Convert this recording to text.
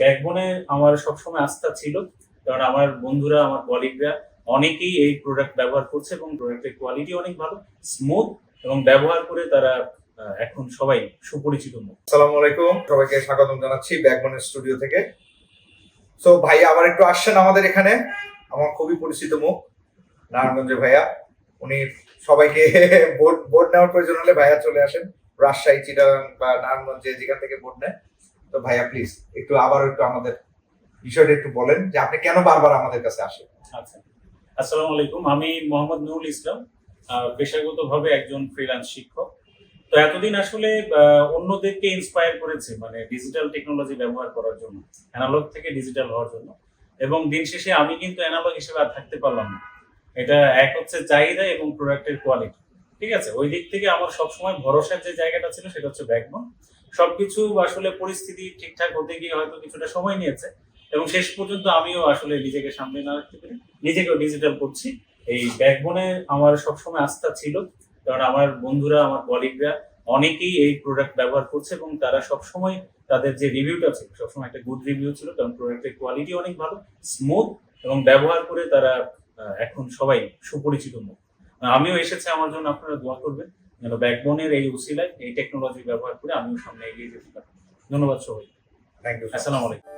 ব্যাকবোনে আমার সবসময় আস্থা ছিল, কারণ আমার বন্ধুরা, আমার কলিগরা অনেকেই এই প্রোডাক্ট ব্যবহার করছে এবং প্রোডাক্টের কোয়ালিটি অনেক ভালো, স্মুথ এবং ব্যবহার করে তারা এখন সবাই সুপরিচিত মুখ। আসসালামু আলাইকুম, সবাইকে স্বাগতম জানাচ্ছি ব্যাকবোনের স্টুডিও থেকে। সো ভাই আবার একটু আসছেন আমাদের এখানে, আমার খুবই পরিচিত মুখ নারায়ণগঞ্জের ভাইয়া। উনি সবাইকে ভোট নেওয়ার প্রয়োজন হলে ভাইয়া চলে আসেন, রাজশাহী, চিটাগাং বা নারায়ণগঞ্জে যেখান থেকে ভোট নেয়। তো ভাইয়া প্লিজ একটু আমাদের বিষয়টা একটু বলেন যে আপনি কেন বারবার আমাদের কাছে আসেন। আচ্ছা, আসসালামু আলাইকুম। আমি মোহাম্মদ নুরুল ইসলাম, পেশাগতভাবে একজন ফ্রিল্যান্স শিক্ষক। তো এতদিন আসলে অন্যদেরকে ইন্সপায়ার করেছে, মানে ডিজিটাল টেকনোলজি ব্যবহার করার জন্য, অ্যানালগ থেকে ডিজিটাল হওয়ার জন্য। এবং দিন শেষে আমি কিন্তু অ্যানালগ হিসেবে আর থাকতে পারলাম না। এটা এক হচ্ছে চাহিদা এবং প্রোডাক্টের কোয়ালিটি, ঠিক আছে। ওই দিক থেকে আমার সবসময় ভরসার যে জায়গাটা ছিল সেটা হচ্ছে ব্যাকবোন। সবকিছু আসলে পরিস্থিতি ঠিকঠাক হতে গিয়ে হয়তো কিছুটা সময় নিয়েছে, এবং শেষ পর্যন্ত আমিও আসলে নিজেকে সামনে না রাখতে পেরে নিজেকেও ডিজিটাল করছি। এই ব্যাকবোনে আমার সবসময় আস্থা ছিল, কারণ আমার বন্ধুরা, আমার কলিগরা অনেকেই এই প্রোডাক্ট ব্যবহার করছে এবং তারা সবসময় তাদের যে রিভিউটা ছিল সবসময় একটা গুড রিভিউ ছিল, কারণ প্রোডাক্টের কোয়ালিটি অনেক ভালো, স্মুথ এবং ব্যবহার করে তারা এখন সবাই সুপরিচিত মুখ। আমিও এসেছে, আমার জন্য আপনারা দোয়া করবেন যেন ব্যাকবোনের এই উসিলায় এই টেকনোলজি ব্যবহার করে আমিও সামনে এগিয়ে যেতে পারি। ধন্যবাদ সবাই। Thank you. আসসালামু আলাইকুম।